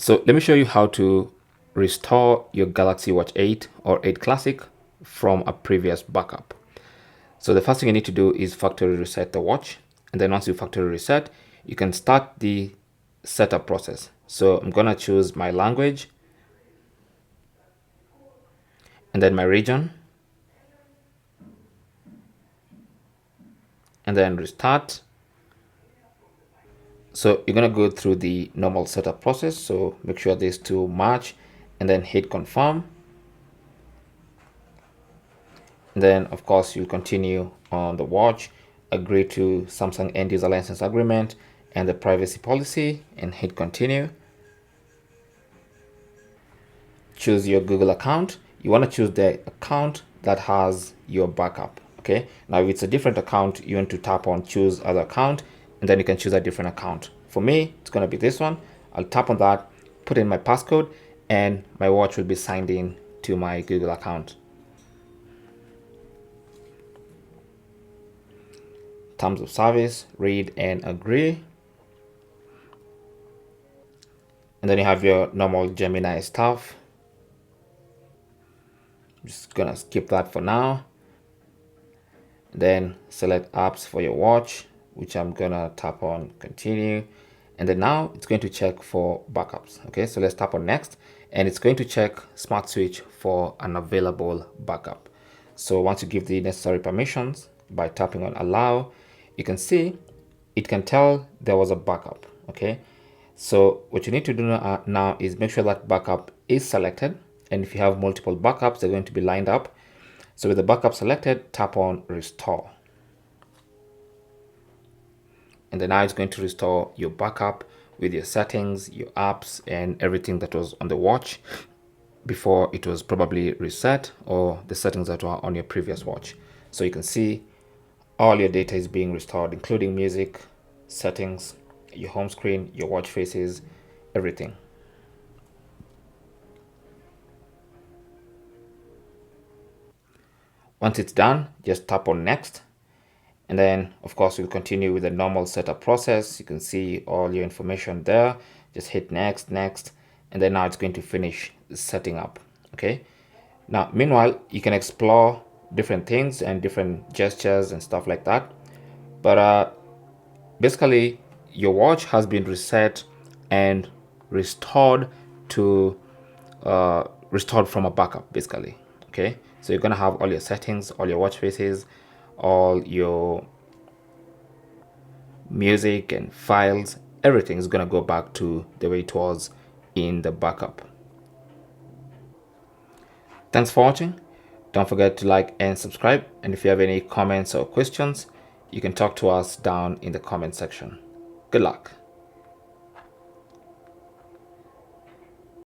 So let me show you how to restore your Galaxy Watch 8 or 8 Classic from a previous backup. So the first thing you need to do is factory reset the watch. And then once you factory reset, you can start the setup process. So I'm going to choose my language and then my region and then restart. So you're going to go through the normal setup process. So make sure these two match and then hit confirm. And then of course you'll continue on the watch, agree to Samsung end user license agreement and the privacy policy and hit continue. Choose your Google account. You want to choose the account that has your backup. Okay, now if it's a different account, you want to tap on choose other account and then you can choose a different account. For me, it's going to be this one. I'll tap on that, put in my passcode, and my watch will be signed in to my Google account. Terms of service, read and agree. And then you have your normal Gemini stuff. I'm just gonna skip that for now. Then select apps for your watch, which I'm gonna tap on continue. And then now it's going to check for backups. Okay, so let's tap on next, and it's going to check Smart Switch for an available backup. So once you give the necessary permissions by tapping on allow, you can see it can tell there was a backup. Okay, so what you need to do now is make sure that backup is selected, and if you have multiple backups, they're going to be lined up. So with the backup selected, tap on restore. And then now it's going to restore your backup with your settings, your apps, and everything that was on the watch before it was probably reset, or the settings that were on your previous watch. So you can see all your data is being restored, including music, settings, your home screen, your watch faces, everything. Once it's done, just tap on next. And then of course we'll continue with the normal setup process. You can see all your information there. Just hit next, next, and then now it's going to finish setting up. Okay. Now, meanwhile, you can explore different things and different gestures and stuff like that. But basically, your watch has been reset and restored to restored from a backup, basically. Okay, so you're gonna have all your settings, all your watch faces, all your music and files. Everything is gonna go back to the way it was in the backup. Thanks for watching. Don't forget to like and subscribe, and if you have any comments or questions, you can talk to us down in the comment section. Good luck.